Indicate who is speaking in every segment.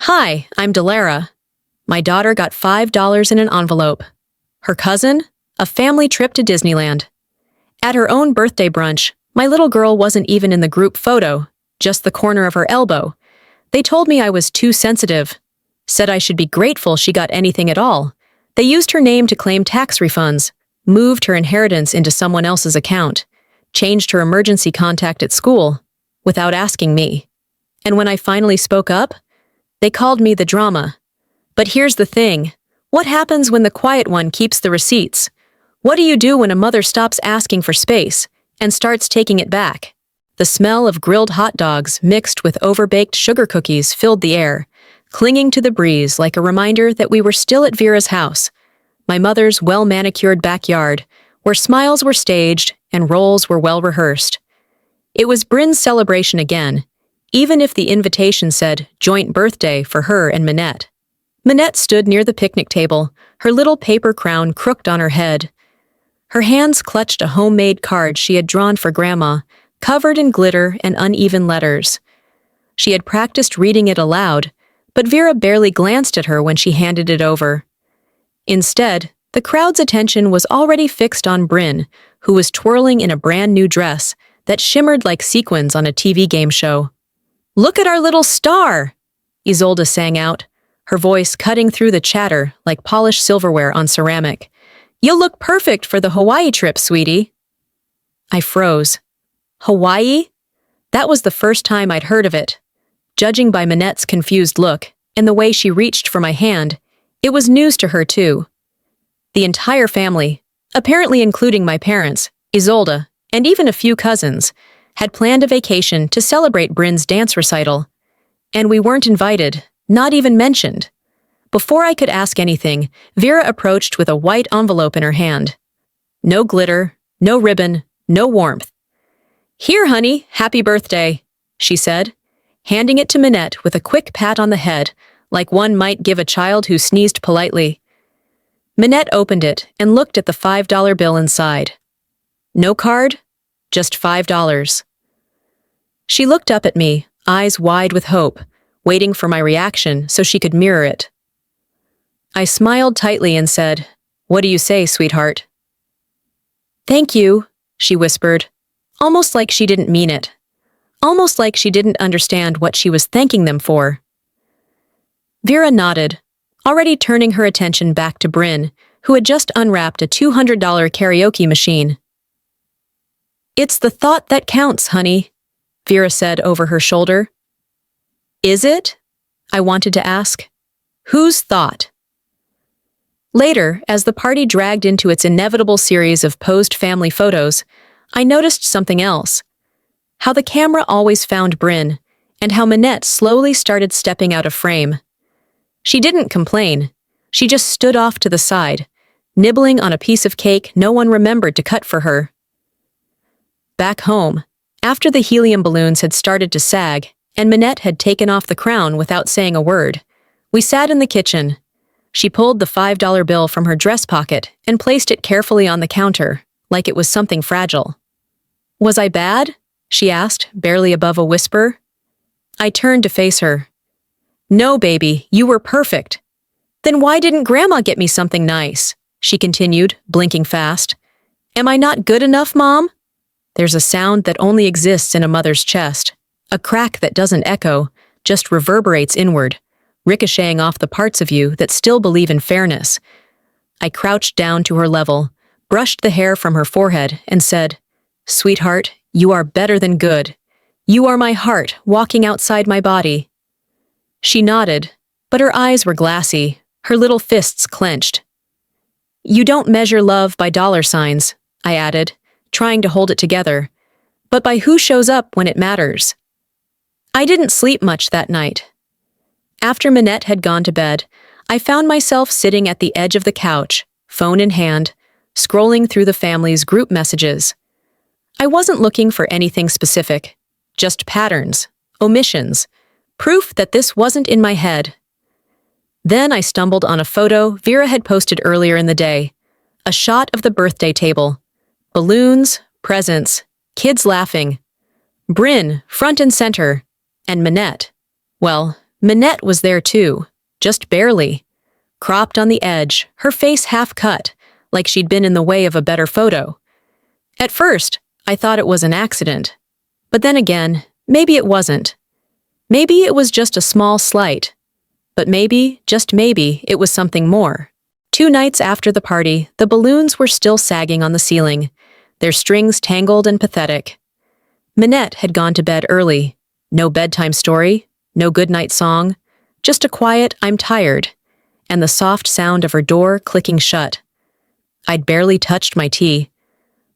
Speaker 1: Hi, I'm Delara. My daughter got $5 in an envelope. Her cousin? A family trip to Disneyland. At her own birthday brunch, my little girl wasn't even in the group photo, just the corner of her elbow. They told me I was too sensitive. Said I should be grateful she got anything at all. They used her name to claim tax refunds, moved her inheritance into someone else's account, changed her emergency contact at school, without asking me. And when I finally spoke up, they called me the drama. But here's the thing. What happens when the quiet one keeps the receipts? What do you do when a mother stops asking for space and starts taking it back? The smell of grilled hot dogs mixed with overbaked sugar cookies filled the air, clinging to the breeze like a reminder that we were still at Vera's house, my mother's well-manicured backyard, where smiles were staged and roles were well-rehearsed. It was Bryn's celebration again, even if the invitation said joint birthday for her and Manette. Manette stood near the picnic table, her little paper crown crooked on her head. Her hands clutched a homemade card she had drawn for Grandma, covered in glitter and uneven letters. She had practiced reading it aloud, but Vera barely glanced at her when she handed it over. Instead, the crowd's attention was already fixed on Bryn, who was twirling in a brand-new dress that shimmered like sequins on a TV game show. "Look at our little star!" Isolde sang out, her voice cutting through the chatter like polished silverware on ceramic. "You'll look perfect for the Hawaii trip, sweetie." I froze. Hawaii? That was the first time I'd heard of it. Judging by Manette's confused look and the way she reached for my hand, it was news to her too. The entire family, apparently including my parents, Isolde, and even a few cousins, had planned a vacation to celebrate Bryn's dance recital. And we weren't invited, not even mentioned. Before I could ask anything, Vera approached with a white envelope in her hand. No glitter, no ribbon, no warmth. "Here, honey, happy birthday," she said, handing it to Manette with a quick pat on the head, like one might give a child who sneezed politely. Manette opened it and looked at the $5 bill inside. No card, just $5. She looked up at me, eyes wide with hope, waiting for my reaction so she could mirror it. I smiled tightly and said, "What do you say, sweetheart?" "Thank you," she whispered, almost like she didn't mean it. Almost like she didn't understand what she was thanking them for. Vera nodded, already turning her attention back to Bryn, who had just unwrapped a $200 karaoke machine. "It's the thought that counts, honey," Vera said over her shoulder. "Is it?" I wanted to ask. Whose thought? Later, as the party dragged into its inevitable series of posed family photos, I noticed something else. How the camera always found Bryn, and how Manette slowly started stepping out of frame. She didn't complain. She just stood off to the side, nibbling on a piece of cake no one remembered to cut for her. Back home, after the helium balloons had started to sag, and Manette had taken off the crown without saying a word, we sat in the kitchen. She pulled the $5 bill from her dress pocket and placed it carefully on the counter, like it was something fragile. "Was I bad?" she asked, barely above a whisper. I turned to face her. "No, baby, you were perfect." "Then why didn't Grandma get me something nice?" she continued, blinking fast. "Am I not good enough, Mom?" There's a sound that only exists in a mother's chest, a crack that doesn't echo, just reverberates inward, ricocheting off the parts of you that still believe in fairness. I crouched down to her level, brushed the hair from her forehead, and said, "Sweetheart, you are better than good. You are my heart walking outside my body." She nodded, but her eyes were glassy, her little fists clenched. "You don't measure love by dollar signs," I added, trying to hold it together, "but by who shows up when it matters." I didn't sleep much that night. After Manette had gone to bed, I found myself sitting at the edge of the couch, phone in hand, scrolling through the family's group messages. I wasn't looking for anything specific, just patterns, omissions, proof that this wasn't in my head. Then I stumbled on a photo Vera had posted earlier in the day, a shot of the birthday table. Balloons, presents, kids laughing. Bryn, front and center, and Manette. Well, Manette was there too, just barely. Cropped on the edge, her face half cut, like she'd been in the way of a better photo. At first, I thought it was an accident. But then again, maybe it wasn't. Maybe it was just a small slight. But maybe, just maybe, it was something more. 2 nights after the party, the balloons were still sagging on the ceiling, their strings tangled and pathetic. Manette had gone to bed early. No bedtime story, no goodnight song, just a quiet "I'm tired," and the soft sound of her door clicking shut. I'd barely touched my tea.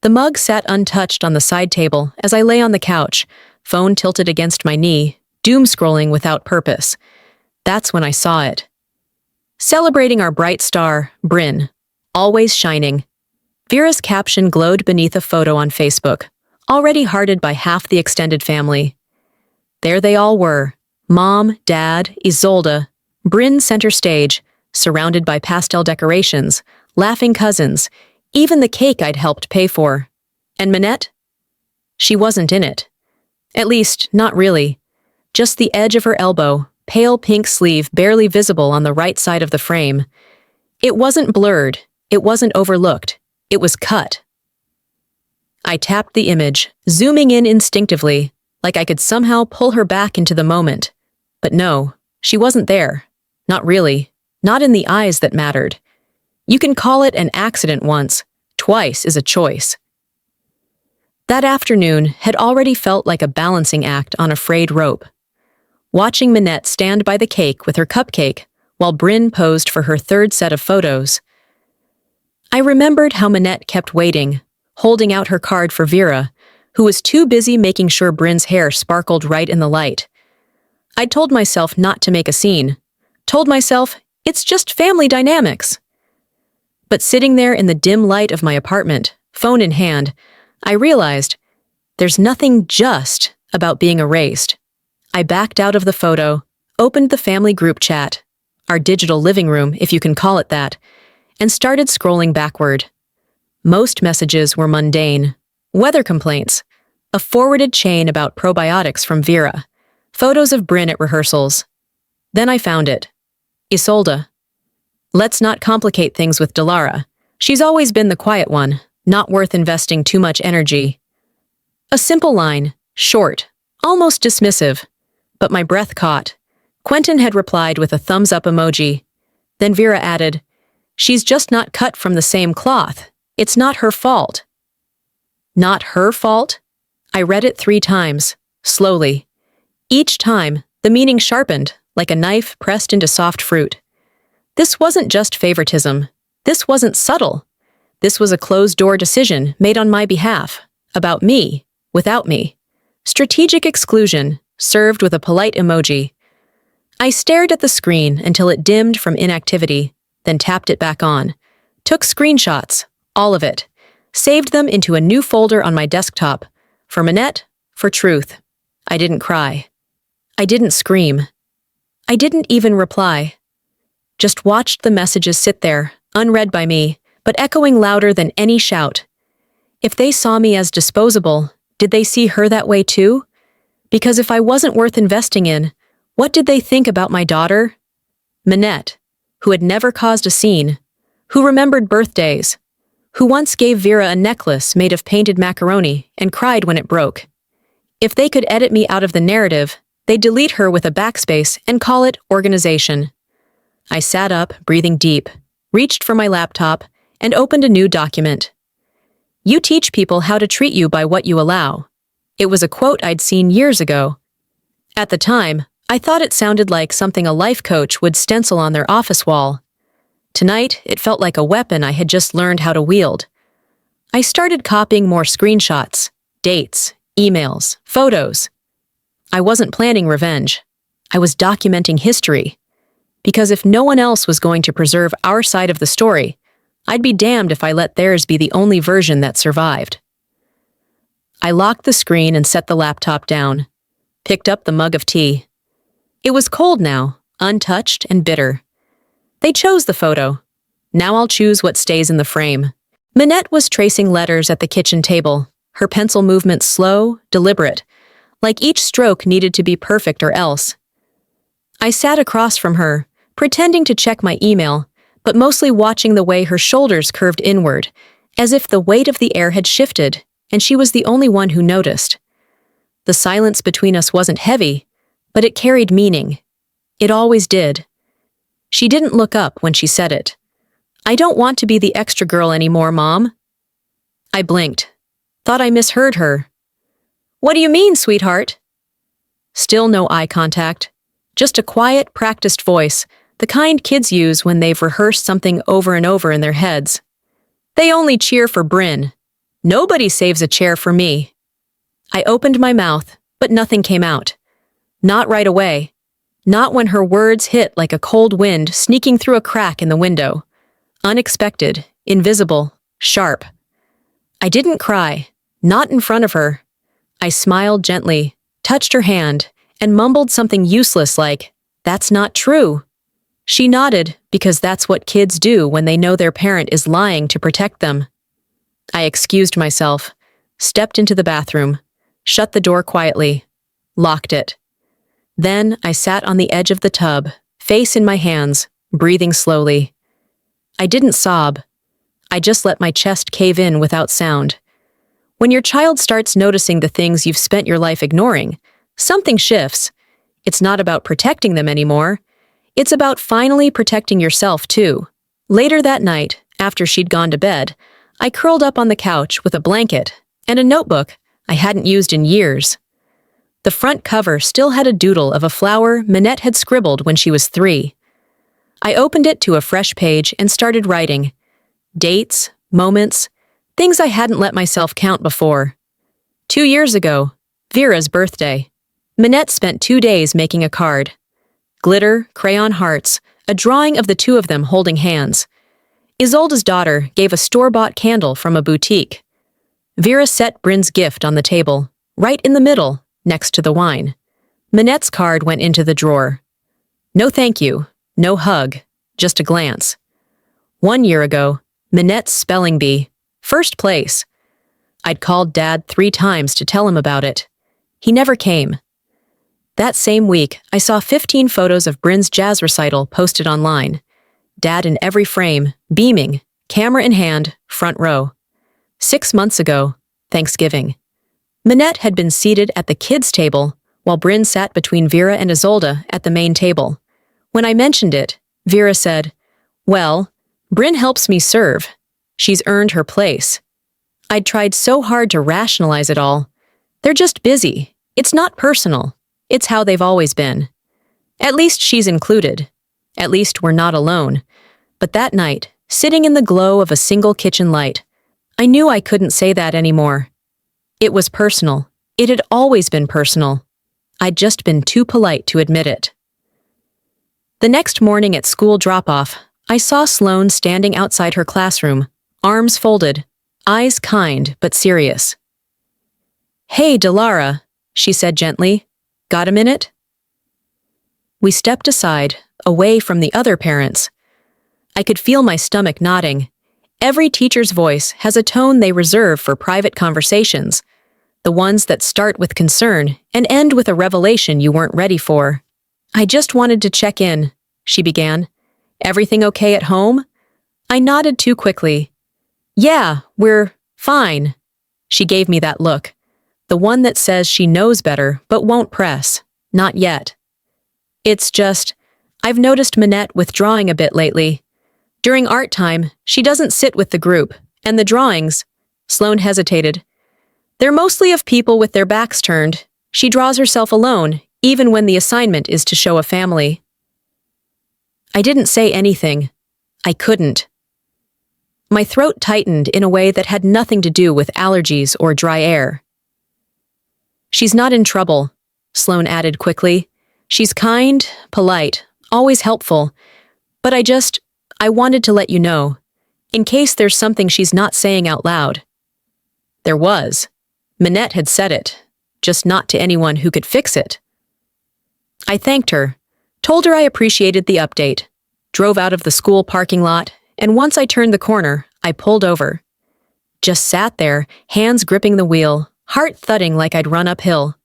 Speaker 1: The mug sat untouched on the side table as I lay on the couch, phone tilted against my knee, doom scrolling without purpose. That's when I saw it. Celebrating our bright star, Bryn. Always shining. Vera's caption glowed beneath a photo on Facebook, already hearted by half the extended family. There they all were. Mom, Dad, Isolde, Bryn center stage, surrounded by pastel decorations, laughing cousins, even the cake I'd helped pay for. And Manette? She wasn't in it. At least, not really. Just the edge of her elbow, pale pink sleeve barely visible on the right side of the frame. It wasn't blurred, it wasn't overlooked, it was cut. I tapped the image, zooming in instinctively, like I could somehow pull her back into the moment. But no, she wasn't there. Not really. Not in the eyes that mattered. You can call it an accident once. Twice is a choice. That afternoon had already felt like a balancing act on a frayed rope. Watching Manette stand by the cake with her cupcake while Bryn posed for her 3rd set of photos. I remembered how Manette kept waiting, holding out her card for Vera, who was too busy making sure Bryn's hair sparkled right in the light. I'd told myself not to make a scene. Told myself, it's just family dynamics. But sitting there in the dim light of my apartment, phone in hand, I realized there's nothing just about being erased. I backed out of the photo, opened the family group chat, our digital living room, if you can call it that, and started scrolling backward. Most messages were mundane. Weather complaints, a forwarded chain about probiotics from Vera, photos of Bryn at rehearsals. Then I found it. Isolde. Let's not complicate things with Delara. She's always been the quiet one, not worth investing too much energy. A simple line, short, almost dismissive. But my breath caught. Quentin had replied with a thumbs-up emoji. Then Vera added, "She's just not cut from the same cloth. It's not her fault." Not her fault? I read it 3 times, slowly. Each time, the meaning sharpened, like a knife pressed into soft fruit. This wasn't just favoritism. This wasn't subtle. This was a closed-door decision made on my behalf, about me, without me. Strategic exclusion, served with a polite emoji. I stared at the screen until it dimmed from inactivity, then tapped it back on. Took screenshots, all of it. Saved them into a new folder on my desktop. For Manette, for truth. I didn't cry. I didn't scream. I didn't even reply. Just watched the messages sit there, unread by me, but echoing louder than any shout. If they saw me as disposable, did they see her that way too? Because if I wasn't worth investing in, what did they think about my daughter? Manette, who had never caused a scene, who remembered birthdays, who once gave Vera a necklace made of painted macaroni and cried when it broke. If they could edit me out of the narrative, they'd delete her with a backspace and call it organization. I sat up, breathing deep, reached for my laptop, and opened a new document. You teach people how to treat you by what you allow. It was a quote I'd seen years ago. At the time, I thought it sounded like something a life coach would stencil on their office wall. Tonight, it felt like a weapon I had just learned how to wield. I started copying more screenshots, dates, emails, photos. I wasn't planning revenge. I was documenting history. Because if no one else was going to preserve our side of the story, I'd be damned if I let theirs be the only version that survived. I locked the screen and set the laptop down. Picked up the mug of tea. It was cold now, untouched and bitter. They chose the photo. Now I'll choose what stays in the frame. Manette was tracing letters at the kitchen table, her pencil movements slow, deliberate, like each stroke needed to be perfect or else. I sat across from her, pretending to check my email, but mostly watching the way her shoulders curved inward, as if the weight of the air had shifted, and she was the only one who noticed. The silence between us wasn't heavy, but it carried meaning. It always did. She didn't look up when she said it. "I don't want to be the extra girl anymore, Mom." I blinked. Thought I misheard her. "What do you mean, sweetheart?" Still no eye contact. Just a quiet, practiced voice, the kind kids use when they've rehearsed something over and over in their heads. "They only cheer for Bryn. Nobody saves a chair for me." I opened my mouth, but nothing came out. Not right away. Not when her words hit like a cold wind sneaking through a crack in the window. Unexpected, invisible, sharp. I didn't cry, not in front of her. I smiled gently, touched her hand, and mumbled something useless like, "That's not true." She nodded, because that's what kids do when they know their parent is lying to protect them. I excused myself, stepped into the bathroom, shut the door quietly, locked it. Then I sat on the edge of the tub, face in my hands, breathing slowly. I didn't sob. I just let my chest cave in without sound. When your child starts noticing the things you've spent your life ignoring, something shifts. It's not about protecting them anymore. It's about finally protecting yourself, too. Later that night, after she'd gone to bed, I curled up on the couch with a blanket and a notebook I hadn't used in years. The front cover still had a doodle of a flower Manette had scribbled when she was 3. I opened it to a fresh page and started writing. Dates, moments, things I hadn't let myself count before. 2 years ago, Vera's birthday. Manette spent 2 days making a card. Glitter, crayon hearts, a drawing of the two of them holding hands. Isolde's daughter gave a store-bought candle from a boutique. Vera set Bryn's gift on the table, right in the middle, next to the wine. Manette's card went into the drawer. No thank you, no hug, just a glance. 1 year ago, Manette's spelling bee, first place. I'd called Dad 3 times to tell him about it. He never came. That same week, I saw 15 photos of Bryn's jazz recital posted online. Dad in every frame, beaming, camera in hand, front row. 6 months ago, Thanksgiving. Manette had been seated at the kids' table, while Bryn sat between Vera and Isolde at the main table. When I mentioned it, Vera said, "Well, Bryn helps me serve. She's earned her place." I'd tried so hard to rationalize it all. They're just busy. It's not personal. It's how they've always been. At least she's included. At least we're not alone. But that night, sitting in the glow of a single kitchen light, I knew I couldn't say that anymore. It was personal. It had always been personal. I'd just been too polite to admit it. The next morning at school drop-off, I saw Sloane standing outside her classroom, arms folded, eyes kind but serious. "Hey, Delara," she said gently. "Got a minute?" We stepped aside, away from the other parents. I could feel my stomach knotting. Every teacher's voice has a tone they reserve for private conversations, the ones that start with concern and end with a revelation you weren't ready for. "I just wanted to check in," she began. "Everything okay at home?" I nodded too quickly. "Yeah, we're fine." She gave me that look, the one that says she knows better but won't press. Not yet. "It's just, I've noticed Manette withdrawing a bit lately. During art time, she doesn't sit with the group, and the drawings," Sloane hesitated, "they're mostly of people with their backs turned. She draws herself alone, even when the assignment is to show a family." I didn't say anything. I couldn't. My throat tightened in a way that had nothing to do with allergies or dry air. "She's not in trouble," Sloane added quickly. "She's kind, polite, always helpful. But I wanted to let you know, in case there's something she's not saying out loud." There was. Manette had said it, just not to anyone who could fix it. I thanked her, told her I appreciated the update, drove out of the school parking lot, and once I turned the corner, I pulled over. Just sat there, hands gripping the wheel, heart thudding like I'd run uphill.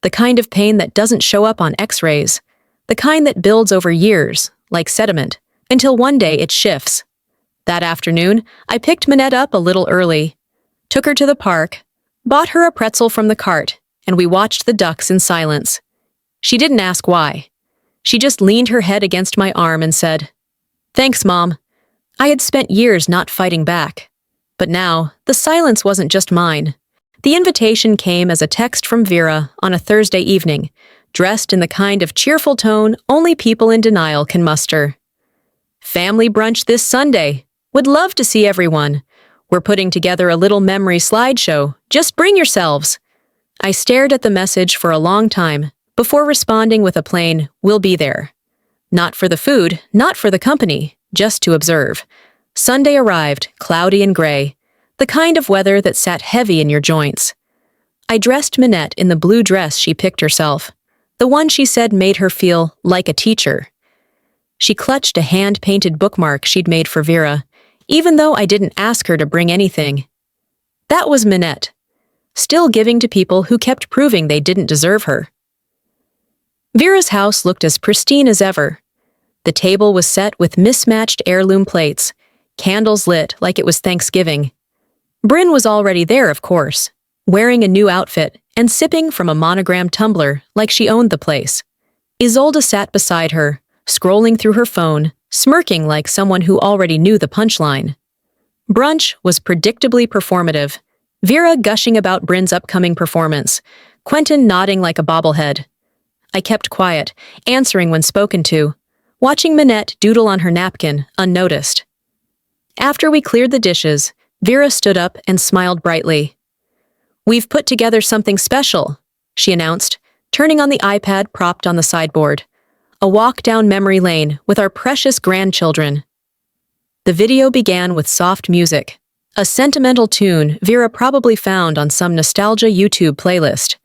Speaker 1: The kind of pain that doesn't show up on x-rays, the kind that builds over years, like sediment, until one day it shifts. That afternoon, I picked Manette up a little early, took her to the park, bought her a pretzel from the cart, and we watched the ducks in silence. She didn't ask why. She just leaned her head against my arm and said, "Thanks, Mom." I had spent years not fighting back. But now, the silence wasn't just mine. The invitation came as a text from Vera on a Thursday evening, dressed in the kind of cheerful tone only people in denial can muster. "Family brunch this Sunday. Would love to see everyone. We're putting together a little memory slideshow. Just bring yourselves." I stared at the message for a long time before responding with a plain, "We'll be there." Not for the food, not for the company, just to observe. Sunday arrived, cloudy and gray, the kind of weather that sat heavy in your joints. I dressed Manette in the blue dress she picked herself, the one she said made her feel like a teacher. She clutched a hand-painted bookmark she'd made for Vera, even though I didn't ask her to bring anything. That was Manette, still giving to people who kept proving they didn't deserve her. Vera's house looked as pristine as ever. The table was set with mismatched heirloom plates, candles lit like it was Thanksgiving. Bryn was already there, of course, wearing a new outfit and sipping from a monogrammed tumbler like she owned the place. Isolde sat beside her, scrolling through her phone, smirking like someone who already knew the punchline. Brunch was predictably performative, Vera gushing about Bryn's upcoming performance, Quentin nodding like a bobblehead. I kept quiet, answering when spoken to, watching Manette doodle on her napkin, unnoticed. After we cleared the dishes, Vera stood up and smiled brightly. "We've put together something special," she announced, turning on the iPad propped on the sideboard. "A walk down memory lane with our precious grandchildren." The video began with soft music, a sentimental tune Vera probably found on some nostalgia YouTube playlist.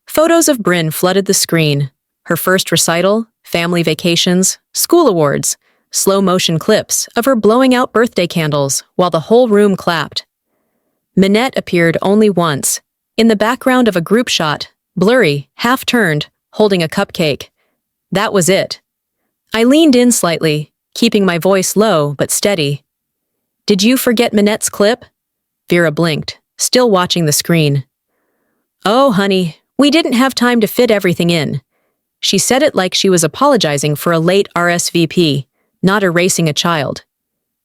Speaker 1: Photos of Bryn flooded the screen, her first recital, family vacations, school awards, slow-motion clips of her blowing out birthday candles while the whole room clapped. Manette appeared only once, in the background of a group shot, blurry, half-turned, holding a cupcake. That was it. I leaned in slightly, keeping my voice low but steady. "Did you forget Manette's clip?" Vera blinked, still watching the screen. "Oh, honey, we didn't have time to fit everything in." She said it like she was apologizing for a late RSVP, not erasing a child.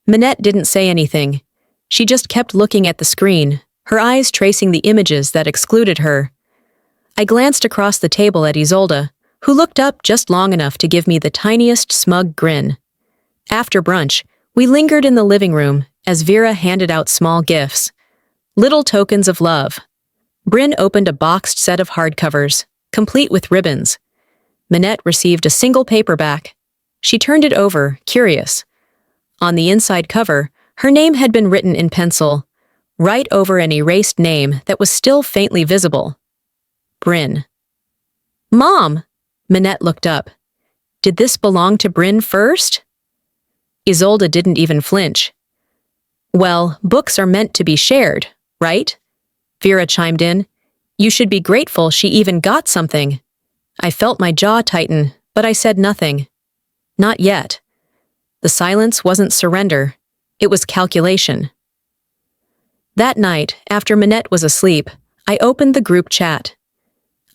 Speaker 1: Manette didn't say anything. She just kept looking at the screen, her eyes tracing the images that excluded her. I glanced across the table at Isolde, who looked up just long enough to give me the tiniest smug grin. After brunch, we lingered in the living room as Vera handed out small gifts. Little tokens of love. Bryn opened a boxed set of hardcovers, complete with ribbons. Manette received a single paperback. She turned it over, curious. On the inside cover, her name had been written in pencil, right over an erased name that was still faintly visible. Bryn. "Mom!" Manette looked up. "Did this belong to Bryn first?" Isolde didn't even flinch. "Well, books are meant to be shared, right?" Vera chimed in. "You should be grateful she even got something." I felt my jaw tighten, but I said nothing. Not yet. The silence wasn't surrender. It was calculation. That night, after Manette was asleep, I opened the group chat.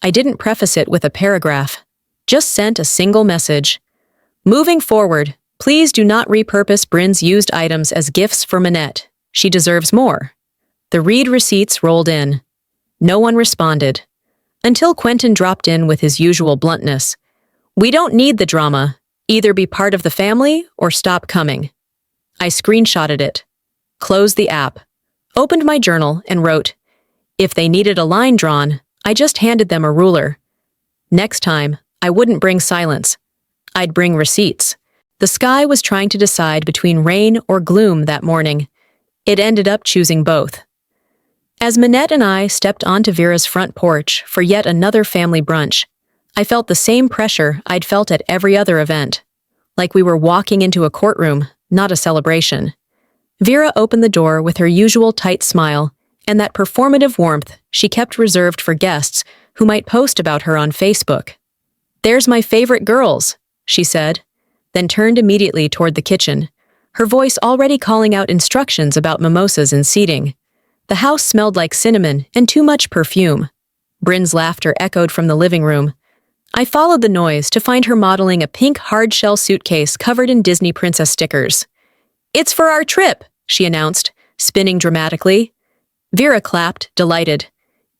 Speaker 1: I didn't preface it with a paragraph, just sent a single message. "Moving forward, please do not repurpose Bryn's used items as gifts for Manette. She deserves more." The read receipts rolled in. No one responded. Until Quentin dropped in with his usual bluntness. "We don't need the drama. Either be part of the family or stop coming." I screenshotted it, closed the app, opened my journal and wrote, "If they needed a line drawn, I just handed them a ruler. Next time, I wouldn't bring silence. I'd bring receipts." The sky was trying to decide between rain or gloom that morning. It ended up choosing both. As Manette and I stepped onto Vera's front porch for yet another family brunch, I felt the same pressure I'd felt at every other event. Like we were walking into a courtroom, not a celebration. Vera opened the door with her usual tight smile and that performative warmth she kept reserved for guests who might post about her on Facebook. "There's my favorite girls," she said, then turned immediately toward the kitchen, her voice already calling out instructions about mimosas and seating. The house smelled like cinnamon and too much perfume. Bryn's laughter echoed from the living room. I followed the noise to find her modeling a pink hard-shell suitcase covered in Disney princess stickers. "It's for our trip," she announced, spinning dramatically. Vera clapped, delighted.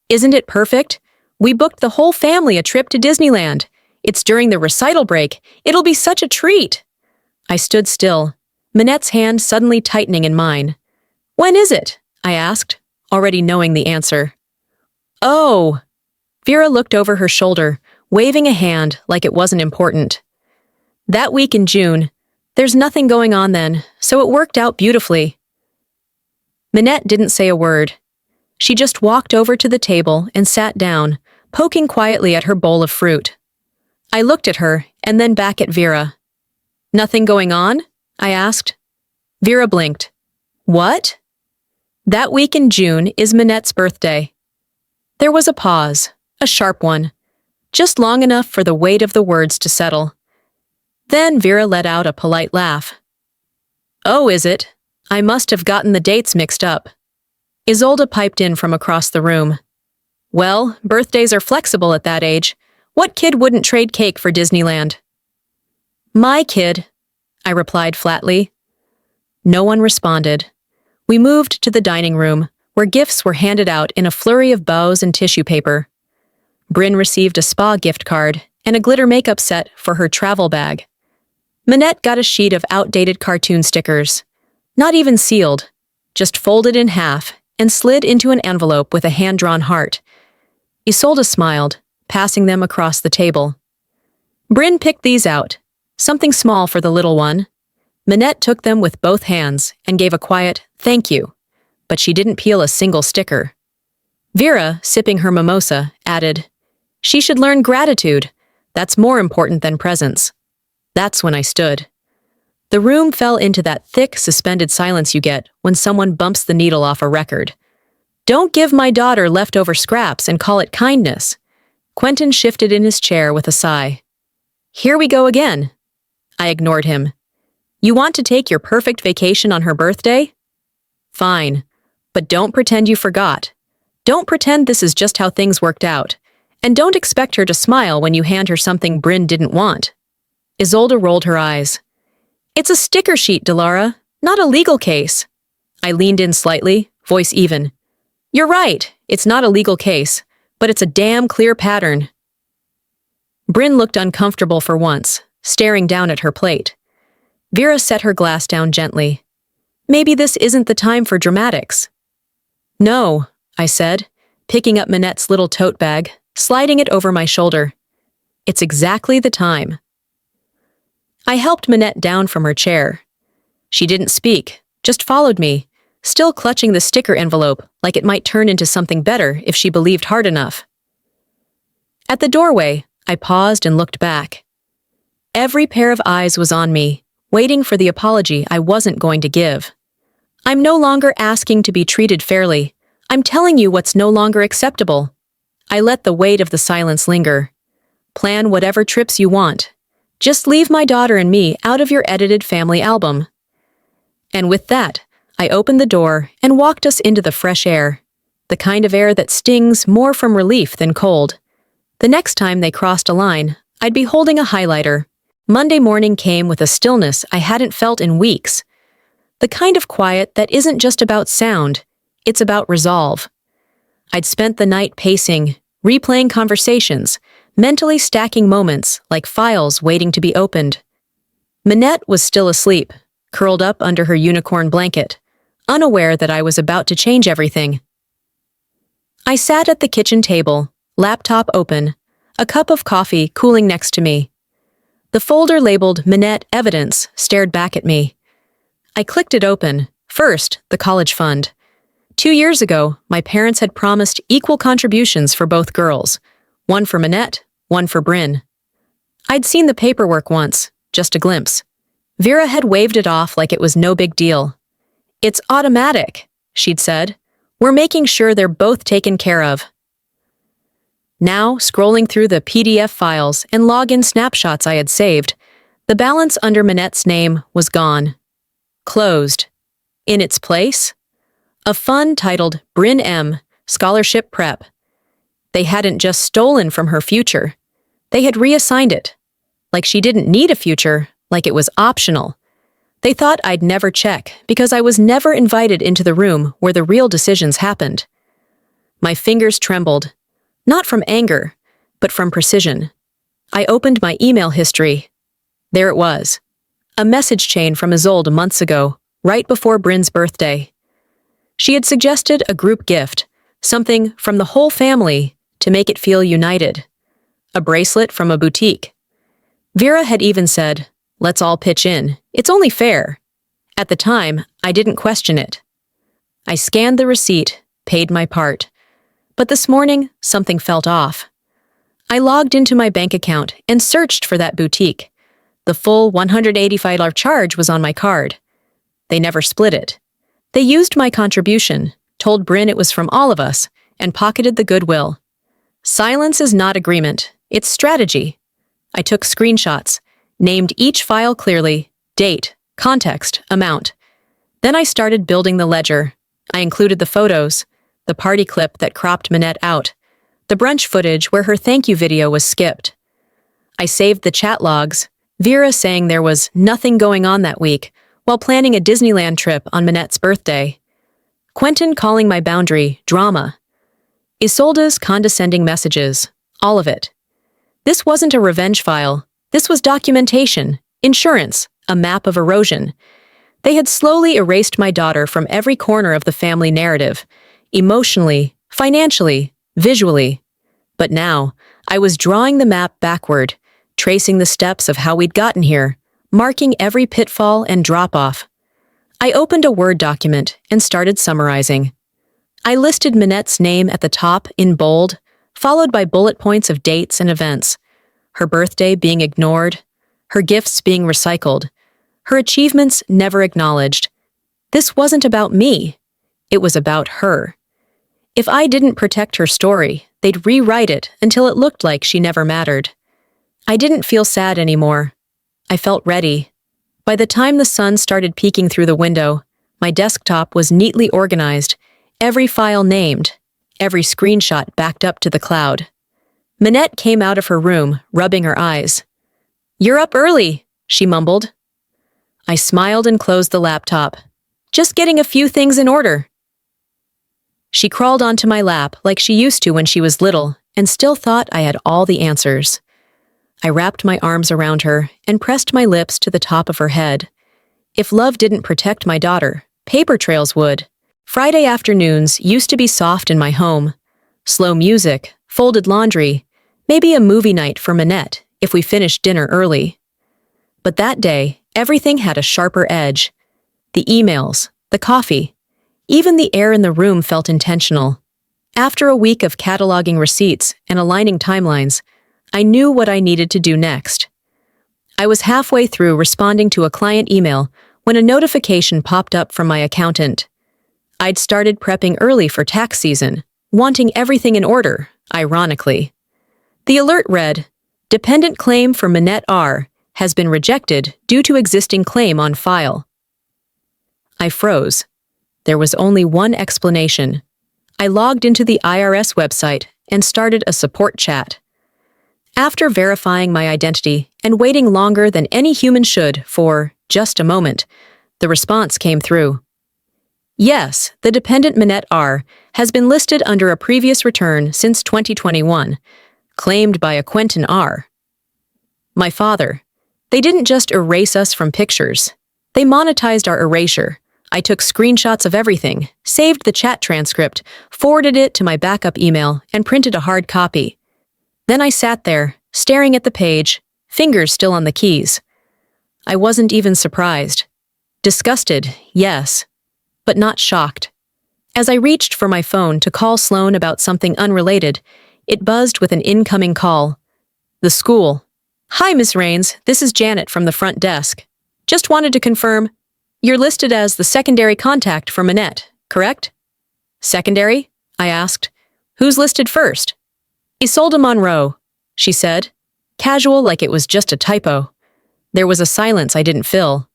Speaker 1: "Isn't it perfect? We booked the whole family a trip to Disneyland. It's during the recital break. It'll be such a treat." I stood still, Manette's hand suddenly tightening in mine. "When is it?" I asked, already knowing the answer. "Oh!" Vera looked over her shoulder, waving a hand like it wasn't important. "That week in June. There's nothing going on then, so it worked out beautifully." Manette didn't say a word. She just walked over to the table and sat down, poking quietly at her bowl of fruit. I looked at her and then back at Vera. "Nothing going on?" I asked. Vera blinked. "What?" "That week in June is Manette's birthday." There was a pause, a sharp one, just long enough for the weight of the words to settle. Then Vera let out a polite laugh. "Oh, is it? I must have gotten the dates mixed up." Isolde piped in from across the room. "Well, birthdays are flexible at that age. What kid wouldn't trade cake for Disneyland?" "My kid," I replied flatly. No one responded. We moved to the dining room, where gifts were handed out in a flurry of bows and tissue paper. Bryn received a spa gift card and a glitter makeup set for her travel bag. Manette got a sheet of outdated cartoon stickers, not even sealed, just folded in half and slid into an envelope with a hand-drawn heart. Isolde smiled, passing them across the table. Bryn picked these out, something small for the little one. Manette took them with both hands and gave a quiet "thank you," but she didn't peel a single sticker. Vera, sipping her mimosa, added, "She should learn gratitude. That's more important than presents." That's when I stood. The room fell into that thick, suspended silence you get when someone bumps the needle off a record. "Don't give my daughter leftover scraps and call it kindness." Quentin shifted in his chair with a sigh. "Here we go again." I ignored him. "You want to take your perfect vacation on her birthday? Fine, but don't pretend you forgot. Don't pretend this is just how things worked out. And don't expect her to smile when you hand her something Bryn didn't want." Isolde rolled her eyes. "It's a sticker sheet, Delara, not a legal case." I leaned in slightly, voice even. "You're right, it's not a legal case, but it's a damn clear pattern." Bryn looked uncomfortable for once, staring down at her plate. Vera set her glass down gently. "Maybe this isn't the time for dramatics." "No," I said, picking up Manette's little tote bag, sliding it over my shoulder. "It's exactly the time." I helped Manette down from her chair. She didn't speak, just followed me, still clutching the sticker envelope like it might turn into something better if she believed hard enough. At the doorway, I paused and looked back. Every pair of eyes was on me, waiting for the apology I wasn't going to give. I'm no longer asking to be treated fairly. I'm telling you what's no longer acceptable. I let the weight of the silence linger. Plan whatever trips you want. Just leave my daughter and me out of your edited family album. And with that, I opened the door and walked us into the fresh air, the kind of air that stings more from relief than cold. The next time they crossed a line, I'd be holding a highlighter. Monday morning came with a stillness I hadn't felt in weeks. The kind of quiet that isn't just about sound, it's about resolve. I'd spent the night pacing, replaying conversations, mentally stacking moments like files waiting to be opened. Manette was still asleep, curled up under her unicorn blanket, unaware that I was about to change everything. I sat at the kitchen table, laptop open, a cup of coffee cooling next to me. The folder labeled Manette Evidence stared back at me. I clicked it open. First, the college fund. 2 years ago, my parents had promised equal contributions for both girls, one for Manette, one for Bryn. I'd seen the paperwork once, just a glimpse. Vera had waved it off like it was no big deal. "It's automatic," she'd said. "We're making sure they're both taken care of." Now, scrolling through the PDF files and login snapshots I had saved, the balance under Manette's name was gone. Closed. In its place, a fund titled Bryn M. Scholarship Prep. They hadn't just stolen from her future. They had reassigned it. Like she didn't need a future, like it was optional. They thought I'd never check because I was never invited into the room where the real decisions happened. My fingers trembled, not from anger, but from precision. I opened my email history. There it was. A message chain from Isolde months ago, right before Bryn's birthday. She had suggested a group gift, something from the whole family to make it feel united. A bracelet from a boutique. Vera had even said, "Let's all pitch in. It's only fair." At the time, I didn't question it. I scanned the receipt, paid my part. But this morning, something felt off. I logged into my bank account and searched for that boutique. The full $185 charge was on my card. They never split it. They used my contribution, told Bryn it was from all of us, and pocketed the goodwill. Silence is not agreement, it's strategy. I took screenshots, named each file clearly, date, context, amount. Then I started building the ledger. I included the photos, the party clip that cropped Manette out, the brunch footage where her thank you video was skipped. I saved the chat logs, Vera saying there was nothing going on that week, while planning a Disneyland trip on Manette's birthday. Quentin calling my boundary drama. Isolde's condescending messages, all of it. This wasn't a revenge file. This was documentation, insurance, a map of erosion. They had slowly erased my daughter from every corner of the family narrative, emotionally, financially, visually. But now, I was drawing the map backward, tracing the steps of how we'd gotten here, marking every pitfall and drop-off. I opened a Word document and started summarizing. I listed Manette's name at the top in bold, followed by bullet points of dates and events. Her birthday being ignored, her gifts being recycled, her achievements never acknowledged. This wasn't about me. It was about her. If I didn't protect her story, they'd rewrite it until it looked like she never mattered. I didn't feel sad anymore. I felt ready. By the time the sun started peeking through the window, my desktop was neatly organized, every file named, every screenshot backed up to the cloud. Manette came out of her room, rubbing her eyes. "You're up early," she mumbled. I smiled and closed the laptop. "Just getting a few things in order." She crawled onto my lap like she used to when she was little and still thought I had all the answers. I wrapped my arms around her and pressed my lips to the top of her head. If love didn't protect my daughter, paper trails would. Friday afternoons used to be soft in my home. Slow music, folded laundry, maybe a movie night for Manette if we finished dinner early. But that day, everything had a sharper edge. The emails, the coffee, even the air in the room felt intentional. After a week of cataloging receipts and aligning timelines, I knew what I needed to do next. I was halfway through responding to a client email when a notification popped up from my accountant. I'd started prepping early for tax season, wanting everything in order, ironically. The alert read, "Dependent claim for Manette R. has been rejected due to existing claim on file." I froze. There was only one explanation. I logged into the IRS website and started a support chat. After verifying my identity and waiting longer than any human should for just a moment, the response came through. "Yes, the dependent Manette R. has been listed under a previous return since 2021, claimed by a Quentin R." My father. They didn't just erase us from pictures. They monetized our erasure. I took screenshots of everything, saved the chat transcript, forwarded it to my backup email, and printed a hard copy. Then I sat there, staring at the page, fingers still on the keys. I wasn't even surprised. Disgusted, yes, but not shocked. As I reached for my phone to call Sloan about something unrelated, it buzzed with an incoming call. The school. "Hi, Miss Rains, this is Janet from the front desk. Just wanted to confirm, you're listed as the secondary contact for Manette, correct?" "Secondary?" I asked. "Who's listed first?" Isolde Monroe, she said, casual like it was just a typo. There was a silence I didn't fill.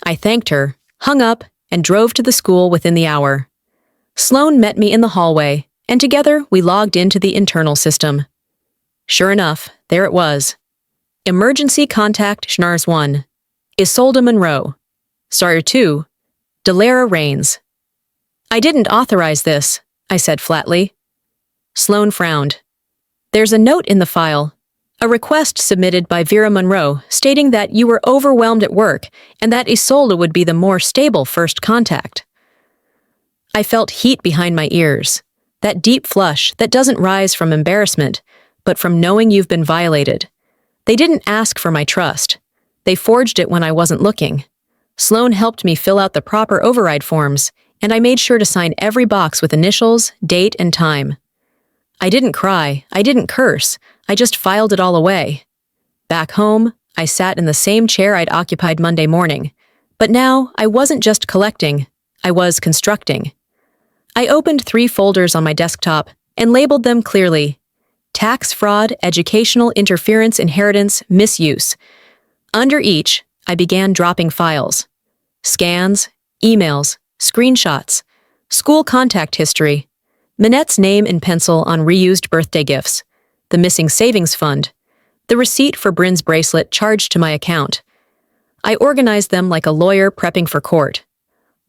Speaker 1: I thanked her, hung up, and drove to the school within the hour. Sloan met me in the hallway, and together we logged into the internal system. Sure enough, there it was. Emergency contact Schnars 1. Isolde Monroe. Sawyer 2. Delara Rains. I didn't authorize this, I said flatly. Sloan frowned. There's a note in the file, a request submitted by Vera Monroe stating that you were overwhelmed at work and that Isolde would be the more stable first contact. I felt heat behind my ears, that deep flush that doesn't rise from embarrassment, but from knowing you've been violated. They didn't ask for my trust. They forged it when I wasn't looking. Sloan helped me fill out the proper override forms, and I made sure to sign every box with initials, date, and time. I didn't cry, I didn't curse, I just filed it all away. Back home, I sat in the same chair I'd occupied Monday morning, but now I wasn't just collecting, I was constructing. I opened 3 folders on my desktop and labeled them clearly: tax fraud, educational interference, inheritance, misuse. Under each, I began dropping files. Scans, emails, screenshots, school contact history, Manette's name in pencil on reused birthday gifts, the missing savings fund, the receipt for Bryn's bracelet charged to my account. I organized them like a lawyer prepping for court.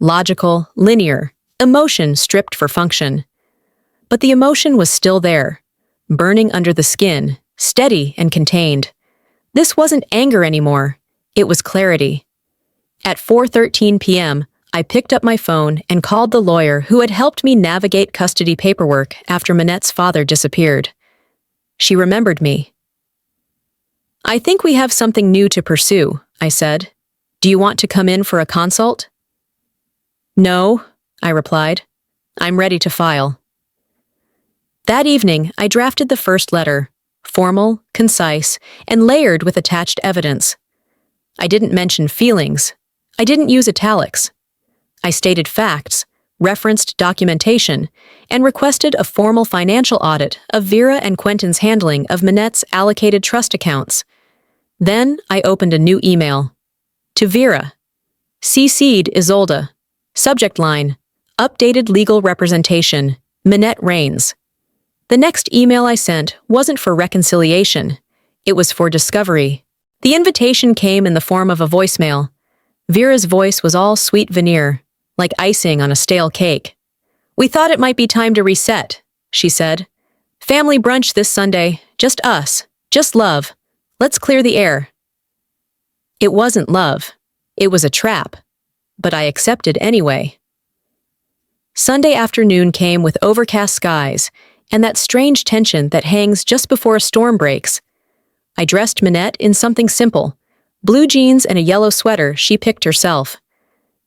Speaker 1: Logical, linear, emotion stripped for function. But the emotion was still there, burning under the skin, steady and contained. This wasn't anger anymore. It was clarity. At 4:13 p.m., I picked up my phone and called the lawyer who had helped me navigate custody paperwork after Manette's father disappeared. She remembered me. I think we have something new to pursue, I said. Do you want to come in for a consult? No, I replied. I'm ready to file. That evening, I drafted the first letter, formal, concise, and layered with attached evidence. I didn't mention feelings. I didn't use italics. I stated facts, referenced documentation, and requested a formal financial audit of Vera and Quentin's handling of Manette's allocated trust accounts. Then I opened a new email. To Vera. CC'd Isolde. Subject line: updated legal representation, Manette Rains. The next email I sent wasn't for reconciliation. It was for discovery. The invitation came in the form of a voicemail. Vera's voice was all sweet veneer, like icing on a stale cake. We thought it might be time to reset, she said. Family brunch this Sunday, just us, just love. Let's clear the air. It wasn't love. It was a trap. But I accepted anyway. Sunday afternoon came with overcast skies and that strange tension that hangs just before a storm breaks. I dressed Manette in something simple, blue jeans and a yellow sweater she picked herself.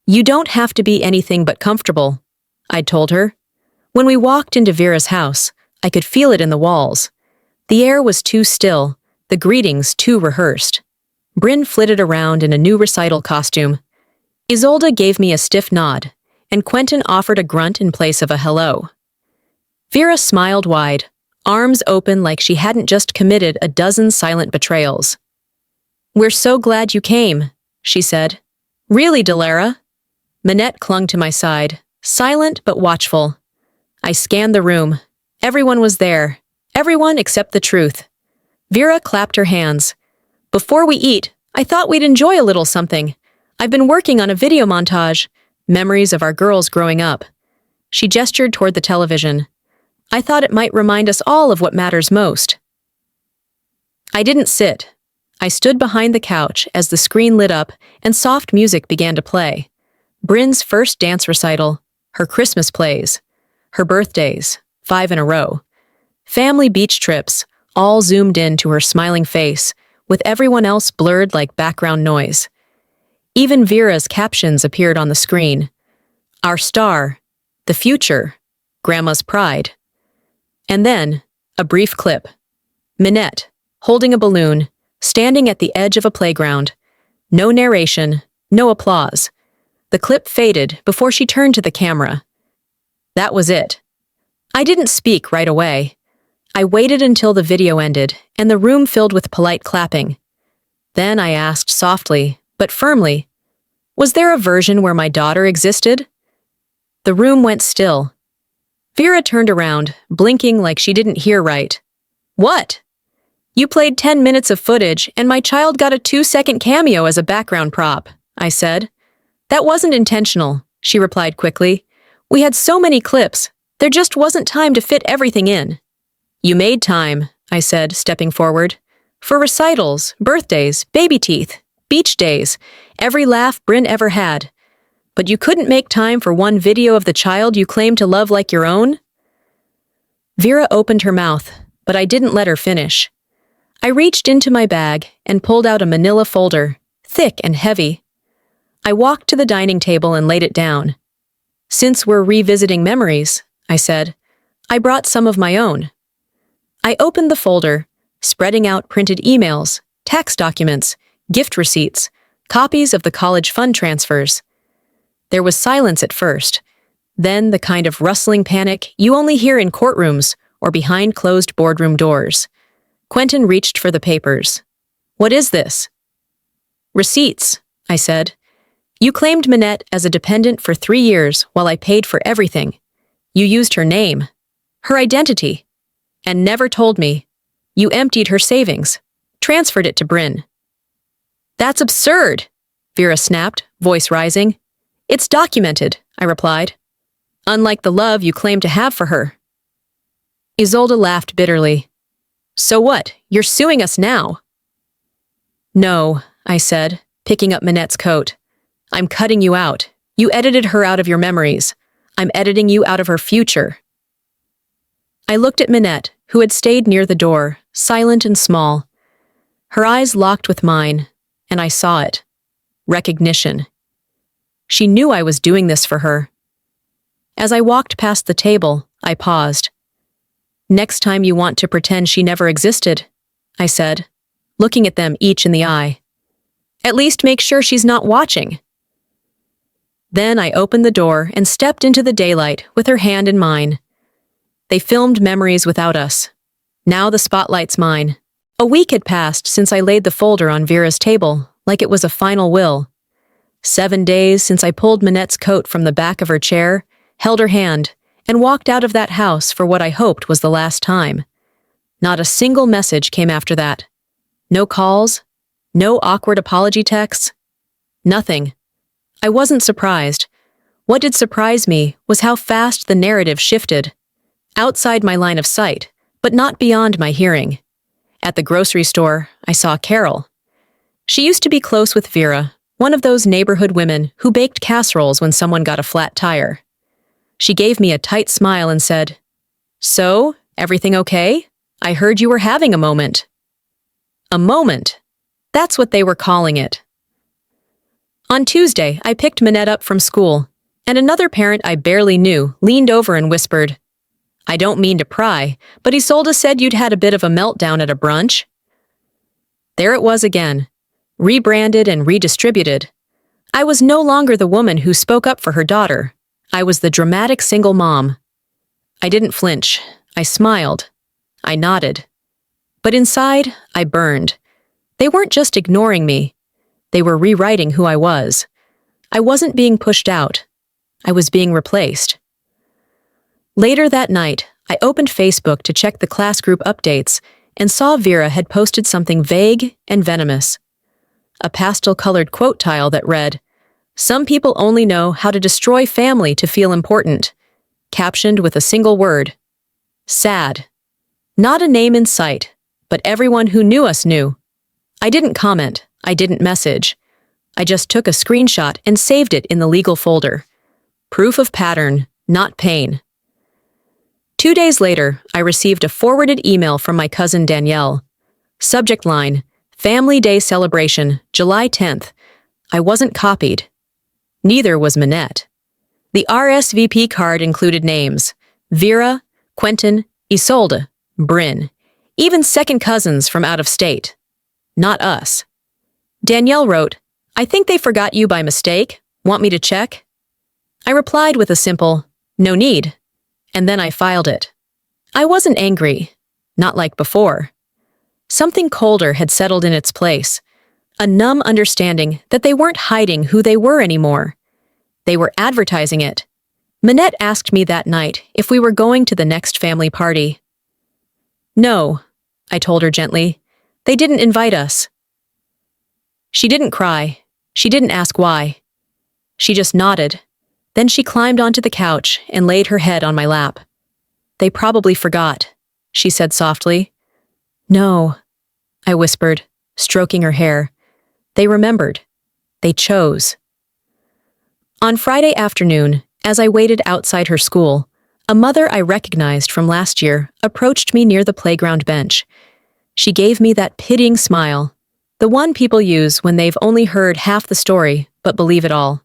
Speaker 1: You don't have to be anything but comfortable, I'd told her. When we walked into Vera's house, I could feel it in the walls. The air was too still, the greetings too rehearsed. Bryn flitted around in a new recital costume. Isolde gave me a stiff nod, and Quentin offered a grunt in place of a hello. Vera smiled wide, arms open like she hadn't just committed a dozen silent betrayals. We're so glad you came, she said. Really, Delara? Manette clung to my side, silent but watchful. I scanned the room. Everyone was there. Everyone except the truth. Vera clapped her hands. Before we eat, I thought we'd enjoy a little something. I've been working on a video montage, memories of our girls growing up. She gestured toward the television. I thought it might remind us all of what matters most. I didn't sit. I stood behind the couch as the screen lit up and soft music began to play. Bryn's first dance recital, her Christmas plays, her birthdays, 5 in a row. Family beach trips, all zoomed in to her smiling face, with everyone else blurred like background noise. Even Vera's captions appeared on the screen. Our star, the future, Grandma's pride. And then, a brief clip. Manette, holding a balloon, standing at the edge of a playground. No narration, no applause. The clip faded before she turned to the camera. That was it. I didn't speak right away. I waited until the video ended and the room filled with polite clapping. Then I asked softly, but firmly, was there a version where my daughter existed? The room went still. Vera turned around, blinking like she didn't hear right. What? You played 10 minutes of footage and my child got a 2-second cameo as a background prop, I said. That wasn't intentional, she replied quickly. We had so many clips, there just wasn't time to fit everything in. You made time, I said, stepping forward. For recitals, birthdays, baby teeth, beach days, every laugh Bryn ever had. But you couldn't make time for one video of the child you claim to love like your own? Vera opened her mouth, but I didn't let her finish. I reached into my bag and pulled out a manila folder, thick and heavy. I walked to the dining table and laid it down. Since we're revisiting memories, I said, I brought some of my own. I opened the folder, spreading out printed emails, tax documents, gift receipts, copies of the college fund transfers. There was silence at first, then the kind of rustling panic you only hear in courtrooms or behind closed boardroom doors. Quentin reached for the papers. What is this? Receipts, I said. You claimed Manette as a dependent for 3 years while I paid for everything. You used her name, her identity, and never told me. You emptied her savings, transferred it to Bryn. That's absurd, Vera snapped, voice rising. It's documented, I replied. Unlike the love you claim to have for her. Isolde laughed bitterly. So what, you're suing us now? No, I said, picking up Manette's coat. I'm cutting you out. You edited her out of your memories. I'm editing you out of her future. I looked at Manette, who had stayed near the door, silent and small. Her eyes locked with mine, and I saw it. Recognition. She knew I was doing this for her. As I walked past the table, I paused. Next time you want to pretend she never existed, I said, looking at them each in the eye. At least make sure she's not watching. Then I opened the door and stepped into the daylight with her hand in mine. They filmed memories without us. Now the spotlight's mine. A week had passed since I laid the folder on Vera's table, like it was a final will. 7 days since I pulled Manette's coat from the back of her chair, held her hand, and walked out of that house for what I hoped was the last time. Not a single message came after that. No calls, no awkward apology texts, nothing. I wasn't surprised. What did surprise me was how fast the narrative shifted. Outside my line of sight, but not beyond my hearing. At the grocery store, I saw Carol. She used to be close with Vera, one of those neighborhood women who baked casseroles when someone got a flat tire. She gave me a tight smile and said, So, everything okay? I heard you were having a moment. A moment. That's what they were calling it. On Tuesday, I picked Manette up from school, and another parent I barely knew leaned over and whispered, I don't mean to pry, but Isolde said you'd had a bit of a meltdown at a brunch. There it was again, rebranded and redistributed. I was no longer the woman who spoke up for her daughter. I was the dramatic single mom. I didn't flinch. I smiled. I nodded. But inside, I burned. They weren't just ignoring me. They were rewriting who I was. I wasn't being pushed out. I was being replaced. Later that night, I opened Facebook to check the class group updates and saw Vera had posted something vague and venomous. A pastel-colored quote tile that read, Some people only know how to destroy family to feel important, captioned with a single word. Sad. Not a name in sight, but everyone who knew us knew. I didn't comment. I didn't message. I just took a screenshot and saved it in the legal folder. Proof of pattern, not pain. 2 days later, I received a forwarded email from my cousin Danielle. Subject line, Family Day Celebration, July 10th. I wasn't copied. Neither was Manette. The RSVP card included names, Vera, Quentin, Isolde, Bryn, even second cousins from out of state. Not us. Danielle wrote, I think they forgot you by mistake. Want me to check? I replied with a simple, no need. And then I filed it. I wasn't angry. not like before. Something colder had settled in its place, a numb understanding that they weren't hiding who they were anymore. They were advertising it. Manette asked me that night if we were going to the next family party. No, I told her gently. They didn't invite us. She didn't cry. She didn't ask why. She just nodded. Then she climbed onto the couch and laid her head on my lap. They probably forgot, she said softly. No, I whispered, stroking her hair. They remembered. They chose. On Friday afternoon, as I waited outside her school, a mother I recognized from last year approached me near the playground bench. She gave me that pitying smile, the one people use when they've only heard half the story but believe it all.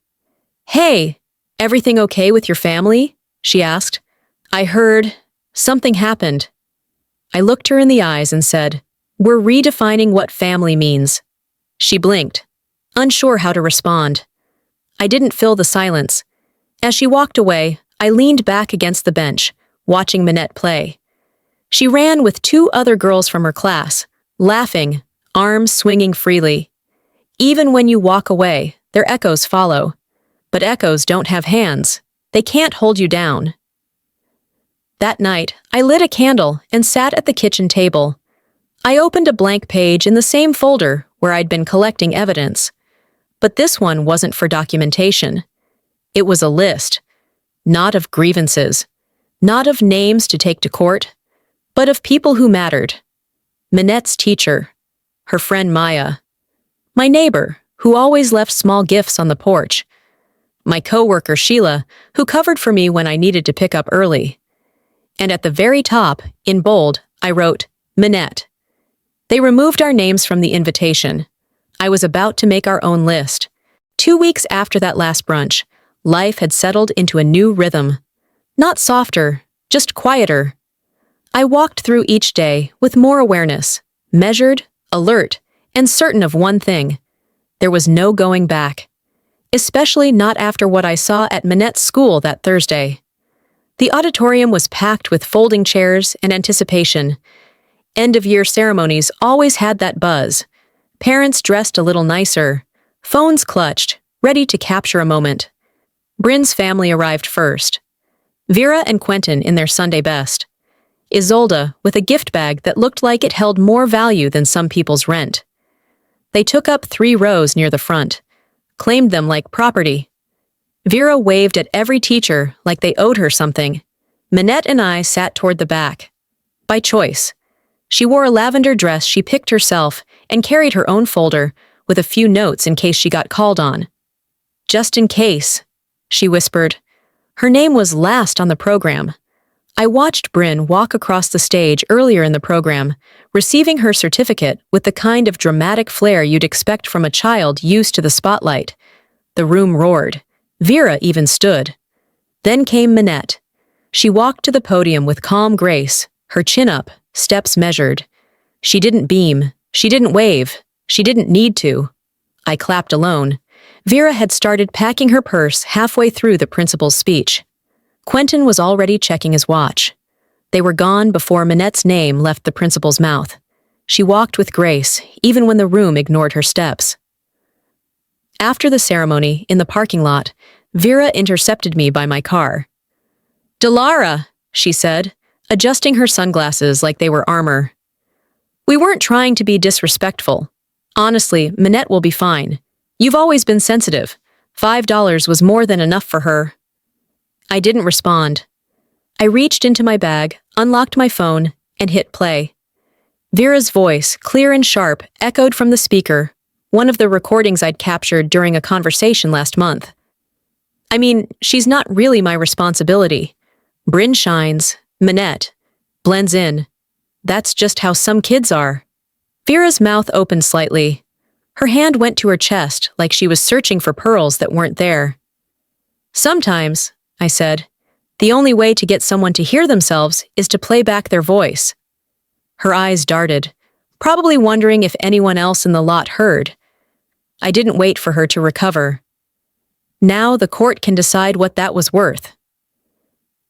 Speaker 1: Hey, everything okay with your family? She asked. I heard something happened. I looked her in the eyes and said, We're redefining what family means. She blinked, unsure how to respond. I didn't fill the silence. As she walked away, I leaned back against the bench, watching Manette play. She ran with 2 other girls from her class, laughing, arms swinging freely. Even when you walk away, their echoes follow. But echoes don't have hands. They can't hold you down. That night, I lit a candle and sat at the kitchen table. I opened a blank page in the same folder where I'd been collecting evidence. But this one wasn't for documentation. It was a list, not of grievances, not of names to take to court, but of people who mattered. Manette's teacher, her friend Maya, my neighbor, who always left small gifts on the porch, my coworker Sheila, who covered for me when I needed to pick up early. And at the very top, in bold, I wrote, Manette. They removed our names from the invitation. I was about to make our own list. 2 weeks after that last brunch, life had settled into a new rhythm. Not softer, just quieter. I walked through each day with more awareness, measured, alert, and certain of one thing. There was no going back. Especially not after what I saw at Manette's school that Thursday. The auditorium was packed with folding chairs and anticipation. End-of-year ceremonies always had that buzz. Parents dressed a little nicer, phones clutched, ready to capture a moment. Bryn's family arrived first. Vera and Quentin in their Sunday best. Isolde with a gift bag that looked like it held more value than some people's rent. They took up 3 rows near the front, claimed them like property. Vera waved at every teacher like they owed her something. Manette and I sat toward the back. By choice. She wore a lavender dress she picked herself and carried her own folder with a few notes in case she got called on. Just in case, she whispered. Her name was last on the program. I watched Bryn walk across the stage earlier in the program, receiving her certificate with the kind of dramatic flair you'd expect from a child used to the spotlight. The room roared. Vera even stood. Then came Manette. She walked to the podium with calm grace, her chin up, steps measured. She didn't beam. She didn't wave. She didn't need to. I clapped alone. Vera had started packing her purse halfway through the principal's speech. Quentin was already checking his watch. They were gone before Manette's name left the principal's mouth. She walked with grace, even when the room ignored her steps. After the ceremony, in the parking lot, Vera intercepted me by my car. "Delara," she said, adjusting her sunglasses like they were armor. "We weren't trying to be disrespectful. Honestly, Manette will be fine. You've always been sensitive. $5 was more than enough for her." I didn't respond. I reached into my bag, unlocked my phone, and hit play. Vera's voice, clear and sharp, echoed from the speaker, one of the recordings I'd captured during a conversation last month. I mean, she's not really my responsibility. Bryn shines, Manette blends in. That's just how some kids are. Vera's mouth opened slightly. Her hand went to her chest like she was searching for pearls that weren't there. "Sometimes," I said, "the only way to get someone to hear themselves is to play back their voice." Her eyes darted, probably wondering if anyone else in the lot heard. I didn't wait for her to recover. Now the court can decide what that was worth.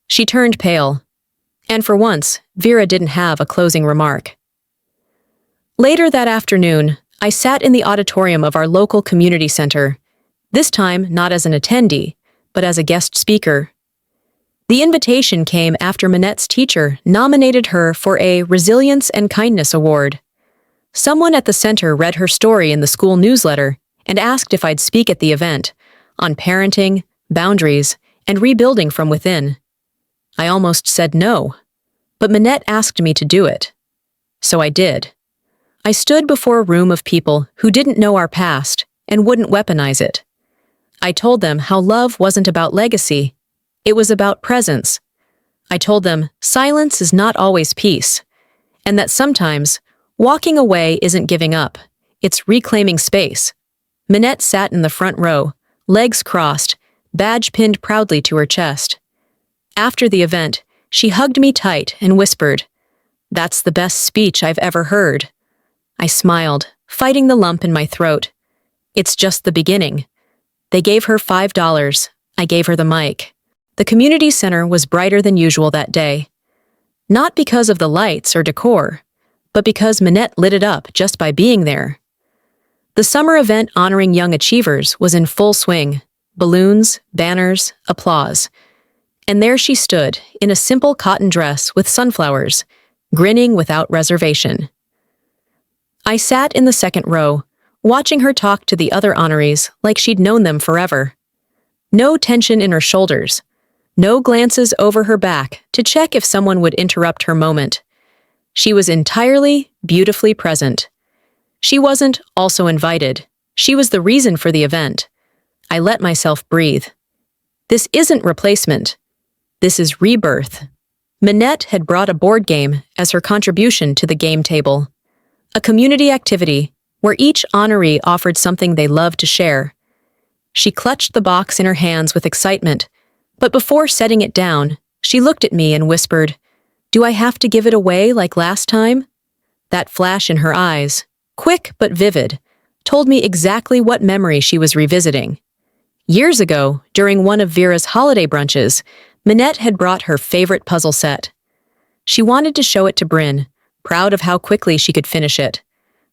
Speaker 1: She turned pale. And for once, Vera didn't have a closing remark. Later that afternoon, I sat in the auditorium of our local community center, this time not as an attendee, but as a guest speaker. The invitation came after Manette's teacher nominated her for a Resilience and Kindness Award. Someone at the center read her story in the school newsletter and asked if I'd speak at the event on parenting, boundaries, and rebuilding from within. I almost said no, but Manette asked me to do it. So I did. I stood before a room of people who didn't know our past and wouldn't weaponize it. I told them how love wasn't about legacy, it was about presence. I told them silence is not always peace, and that sometimes walking away isn't giving up, it's reclaiming space. Manette sat in the front row, legs crossed, badge pinned proudly to her chest. After the event, she hugged me tight and whispered, "That's the best speech I've ever heard." I smiled, fighting the lump in my throat. It's just the beginning. They gave her $5. I gave her the mic. The community center was brighter than usual that day. Not because of the lights or decor, but because Manette lit it up just by being there. The summer event honoring young achievers was in full swing. Balloons, banners, applause. And there she stood, in a simple cotton dress with sunflowers, grinning without reservation. I sat in the second row, watching her talk to the other honorees like she'd known them forever. No tension in her shoulders, no glances over her back to check if someone would interrupt her moment. She was entirely, beautifully present. She wasn't also invited. She was the reason for the event. I let myself breathe. This isn't replacement. This is rebirth. Manette had brought a board game as her contribution to the game table. A community activity where each honoree offered something they loved to share. She clutched the box in her hands with excitement, but before setting it down, she looked at me and whispered, "Do I have to give it away like last time?" That flash in her eyes, quick but vivid, told me exactly what memory she was revisiting. Years ago, during one of Vera's holiday brunches, Manette had brought her favorite puzzle set. She wanted to show it to Bryn, proud of how quickly she could finish it.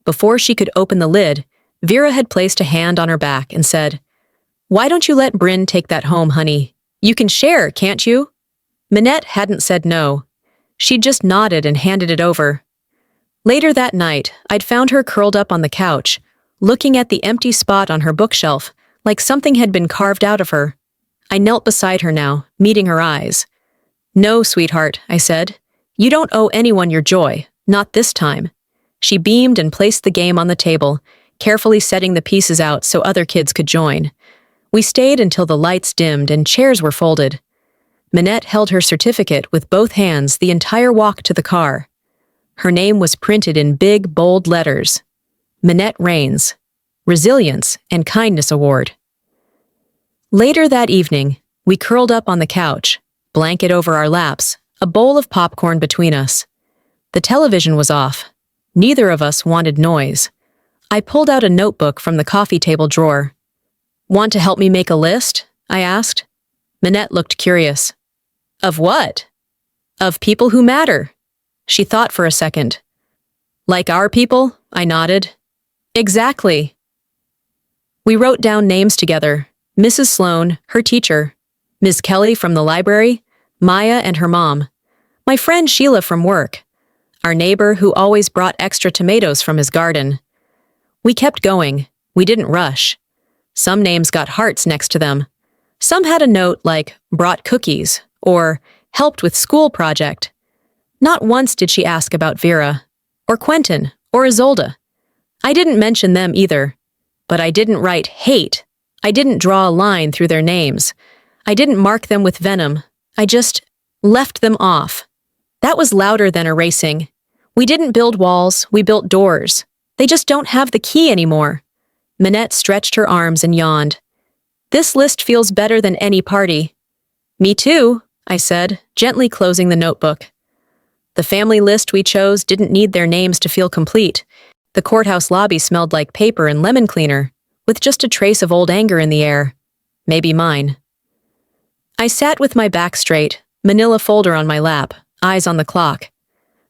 Speaker 1: Before she could open the lid, Vera had placed a hand on her back and said, "Why don't you let Bryn take that home, honey? You can share, can't you?" Manette hadn't said no. She'd just nodded and handed it over. Later that night, I'd found her curled up on the couch, looking at the empty spot on her bookshelf, like something had been carved out of her. I knelt beside her now, meeting her eyes. "No, sweetheart," I said. "You don't owe anyone your joy, not this time." She beamed and placed the game on the table, carefully setting the pieces out so other kids could join. We stayed until the lights dimmed and chairs were folded. Manette held her certificate with both hands the entire walk to the car. Her name was printed in big, bold letters. Manette Rains, Resilience and Kindness Award. Later that evening, we curled up on the couch, blanket over our laps, a bowl of popcorn between us. The television was off. Neither of us wanted noise. I pulled out a notebook from the coffee table drawer. "Want to help me make a list?" I asked. Manette looked curious. "Of what?" "Of people who matter." She thought for a second. "Like our people?" I nodded. "Exactly." We wrote down names together. Mrs. Sloan, her teacher, Ms. Kelly from the library, Maya and her mom, my friend Sheila from work, our neighbor who always brought extra tomatoes from his garden. We kept going. We didn't rush. Some names got hearts next to them. Some had a note like, "brought cookies," or "helped with school project." Not once did she ask about Vera, or Quentin, or Isolde. I didn't mention them either. But I didn't write hate. I didn't draw a line through their names. I didn't mark them with venom. I just left them off. That was louder than erasing. We didn't build walls, we built doors. They just don't have the key anymore. Manette stretched her arms and yawned. "This list feels better than any party." "Me too," I said, gently closing the notebook. The family list we chose didn't need their names to feel complete. The courthouse lobby smelled like paper and lemon cleaner, with just a trace of old anger in the air. Maybe mine. I sat with my back straight, manila folder on my lap, eyes on the clock.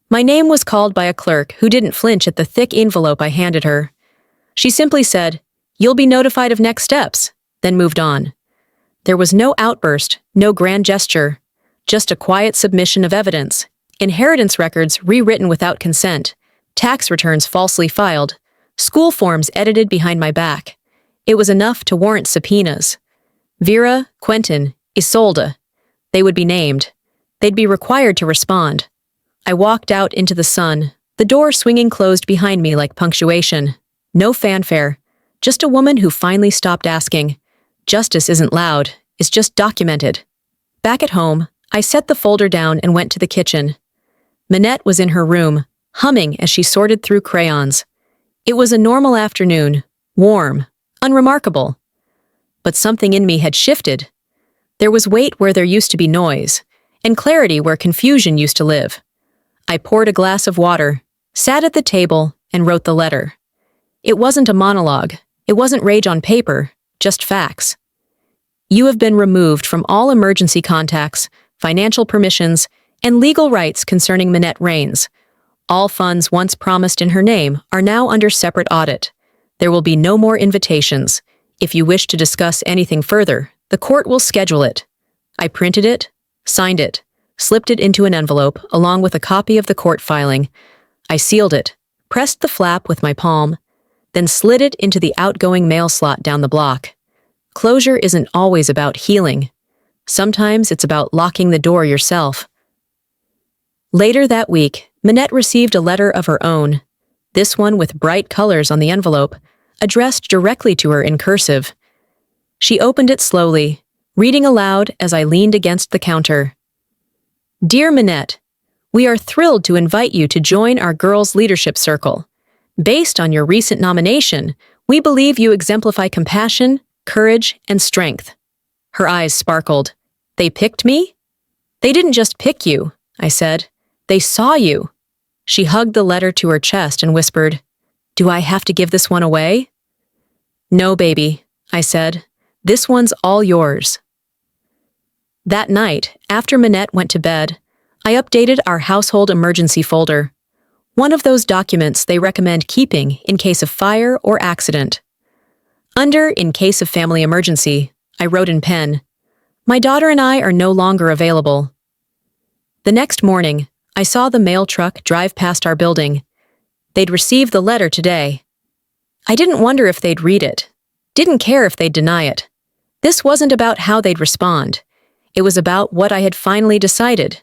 Speaker 1: My name was called by a clerk who didn't flinch at the thick envelope I handed her. She simply said, "You'll be notified of next steps," then moved on. There was no outburst, no grand gesture, just a quiet submission of evidence, inheritance records rewritten without consent, tax returns falsely filed, school forms edited behind my back. It was enough to warrant subpoenas. Vera, Quentin, Isolde. They would be named. They'd be required to respond. I walked out into the sun, the door swinging closed behind me like punctuation. No fanfare, just a woman who finally stopped asking. Justice isn't loud, it's just documented. Back at home, I set the folder down and went to the kitchen. Manette was in her room, humming as she sorted through crayons. It was a normal afternoon, warm, unremarkable. But something in me had shifted. There was weight where there used to be noise, and clarity where confusion used to live. I poured a glass of water, sat at the table, and wrote the letter. It wasn't a monologue. It wasn't rage on paper, just facts. You have been removed from all emergency contacts, financial permissions, and legal rights concerning Manette Rains. All funds once promised in her name are now under separate audit. There will be no more invitations. If you wish to discuss anything further, the court will schedule it. I printed it, signed it, slipped it into an envelope along with a copy of the court filing. I sealed it, pressed the flap with my palm, then slid it into the outgoing mail slot down the block. Closure isn't always about healing. Sometimes it's about locking the door yourself. Later that week, Manette received a letter of her own, this one with bright colors on the envelope, addressed directly to her in cursive. She opened it slowly, reading aloud as I leaned against the counter. Dear Manette, we are thrilled to invite you to join our Girls Leadership Circle. Based on your recent nomination, we believe you exemplify compassion, courage, and strength. Her eyes sparkled. They picked me? They didn't just pick you, I said. They saw you. She hugged the letter to her chest and whispered, Do I have to give this one away? No, baby, I said. This one's all yours. That night, after Manette went to bed, I updated our household emergency folder. One of those documents they recommend keeping in case of fire or accident. Under in case of family emergency, I wrote in pen, My daughter and I are no longer available. The next morning, I saw the mail truck drive past our building. They'd received the letter today. I didn't wonder if they'd read it. Didn't care if they'd deny it. This wasn't about how they'd respond. It was about what I had finally decided.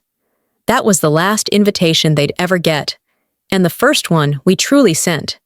Speaker 1: That was the last invitation they'd ever get, and the first one we truly sent.